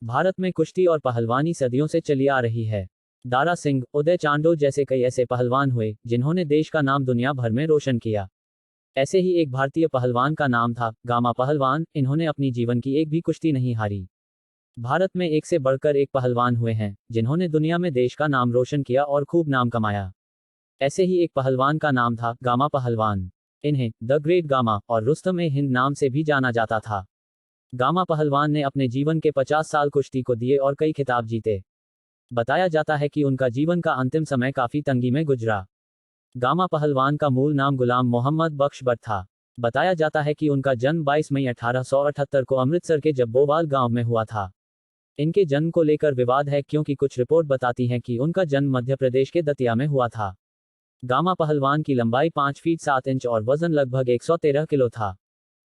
भारत में कुश्ती और पहलवानी सदियों से चली आ रही है। दारा सिंह, उदय चांडो जैसे कई ऐसे पहलवान हुए जिन्होंने देश का नाम दुनिया भर में रोशन किया। ऐसे ही एक भारतीय पहलवान का नाम था गामा पहलवान। इन्होंने अपनी जीवन की एक भी कुश्ती नहीं हारी। भारत में एक से बढ़कर एक पहलवान हुए हैं जिन्होंने दुनिया में देश का नाम रोशन किया और खूब नाम कमाया। ऐसे ही एक पहलवान का नाम था गामा पहलवान। इन्हें द ग्रेट गामा और रुस्तम ए हिंद नाम से भी जाना जाता था। गामा पहलवान ने अपने जीवन के 50 साल कुश्ती को दिए और कई खिताब जीते। बताया जाता है कि उनका जीवन का अंतिम समय काफी तंगी में गुजरा। गामा पहलवान का मूल नाम गुलाम मोहम्मद बख्श बट था। बताया जाता है कि उनका जन्म 22 मई 1878 को अमृतसर के जब्बोवाल गांव में हुआ था। इनके जन्म को लेकर विवाद है क्योंकि कुछ रिपोर्ट बताती हैं कि उनका जन्म मध्य प्रदेश के दतिया में हुआ था। गामा पहलवान की लंबाई 5 फीट 7 इंच और वजन लगभग 113 किलो था।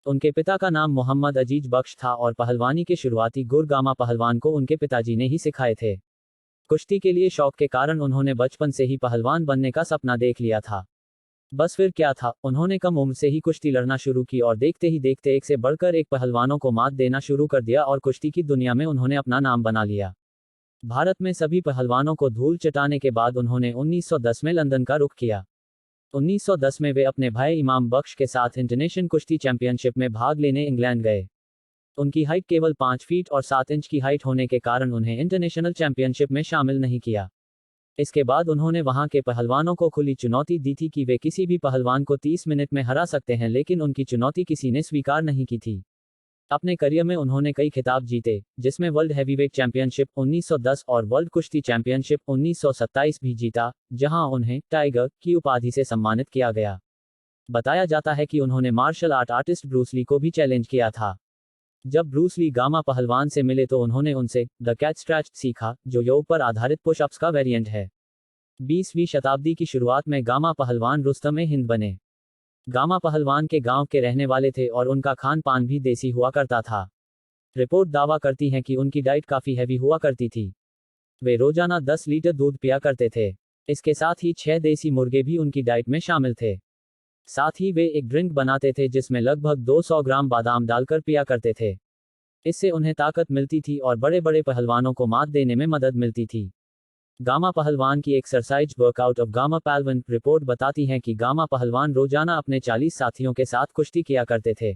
उनके पिता का नाम मोहम्मद अजीज बख्श था और पहलवानी के शुरुआती गुर गामा पहलवान को उनके पिताजी ने ही सिखाए थे। कुश्ती के लिए शौक के कारण उन्होंने बचपन से ही पहलवान बनने का सपना देख लिया था। बस फिर क्या था, उन्होंने कम उम्र से ही कुश्ती लड़ना शुरू की और देखते ही देखते एक से बढ़कर एक पहलवानों को मात देना शुरू कर दिया और कुश्ती की दुनिया में उन्होंने अपना नाम बना लिया। भारत में सभी पहलवानों को धूल चटाने के बाद उन्होंने 1910 में लंदन का रुख किया। 1910 में वे अपने भाई इमाम बख्श के साथ इंटरनेशनल कुश्ती चैंपियनशिप में भाग लेने इंग्लैंड गए। उनकी हाइट केवल 5 फीट और 7 इंच की हाइट होने के कारण उन्हें इंटरनेशनल चैंपियनशिप में शामिल नहीं किया। इसके बाद उन्होंने वहां के पहलवानों को खुली चुनौती दी थी कि वे किसी भी पहलवान को 30 मिनट में हरा सकते हैं, लेकिन उनकी चुनौती किसी ने स्वीकार नहीं की थी। अपने करियर में उन्होंने कई खिताब जीते, जिसमें वर्ल्ड हैवीवेट चैंपियनशिप 1910 और वर्ल्ड कुश्ती चैंपियनशिप 1927 भी जीता, जहां उन्हें टाइगर की उपाधि से सम्मानित किया गया। बताया जाता है कि उन्होंने martial art artist Bruce Lee को भी चैलेंज किया था। जब ब्रूस ली गामा पहलवान से मिले तो उन्होंने उनसे द कैट स्क्रैच सीखा, जो योग पर आधारित पुशअप्स का वेरिएंट है। 20वीं शताब्दी की शुरुआत में गामा पहलवान रुस्तम ए हिंद बने। गामा पहलवान के गांव के रहने वाले थे और उनका खान पान भी देसी हुआ करता था। रिपोर्ट दावा करती है कि उनकी डाइट काफी हैवी हुआ करती थी। वे रोजाना 10 लीटर दूध पिया करते थे। इसके साथ ही 6 देसी मुर्गे भी उनकी डाइट में शामिल थे। साथ ही वे एक ड्रिंक बनाते थे जिसमें लगभग 200 ग्राम बादाम डालकर पिया करते थे। इससे उन्हें ताकत मिलती थी और बड़े बड़े पहलवानों को मात देने में मदद मिलती थी। गामा पहलवान की एक्सरसाइज वर्कआउट ऑफ गामा पहलवान रिपोर्ट बताती है कि गामा पहलवान रोजाना अपने 40 साथियों के साथ कुश्ती किया करते थे।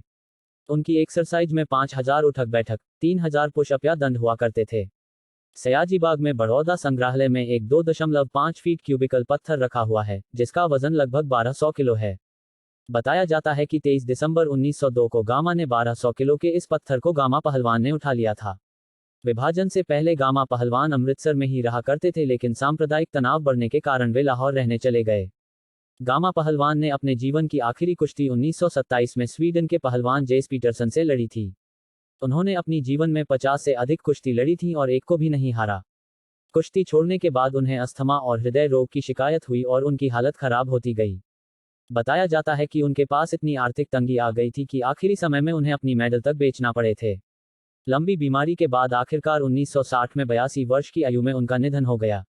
उनकी एक्सरसाइज में 5000 उठक बैठक, 3000 पुशअप या दंड हुआ करते थे। सयाजीबाग में बड़ौदा संग्रहालय में एक 2.5 फीट क्यूबिकल पत्थर रखा हुआ है, जिसका वजन लगभग 1200 किलो है। बताया जाता है कि 23 दिसंबर 1902 को गामा ने 1200 किलो के इस पत्थर को गामा पहलवान ने उठा लिया था। विभाजन से पहले गामा पहलवान अमृतसर में ही रहा करते थे, लेकिन सांप्रदायिक तनाव बढ़ने के कारण वे लाहौर रहने चले गए। गामा पहलवान ने अपने जीवन की आखिरी कुश्ती 1927 में स्वीडन के पहलवान जेस पीटरसन से लड़ी थी। उन्होंने अपनी जीवन में 50 से अधिक कुश्ती लड़ी थी और एक को भी नहीं हारा। कुश्ती छोड़ने के बाद उन्हें अस्थमा और हृदय रोग की शिकायत हुई और उनकी हालत खराब होती गई। बताया जाता है कि उनके पास इतनी आर्थिक तंगी आ गई थी कि आखिरी समय में उन्हें अपनी मेडल तक बेचना पड़े थे। लंबी बीमारी के बाद आखिरकार 1960 में 82 वर्ष की आयु में उनका निधन हो गया।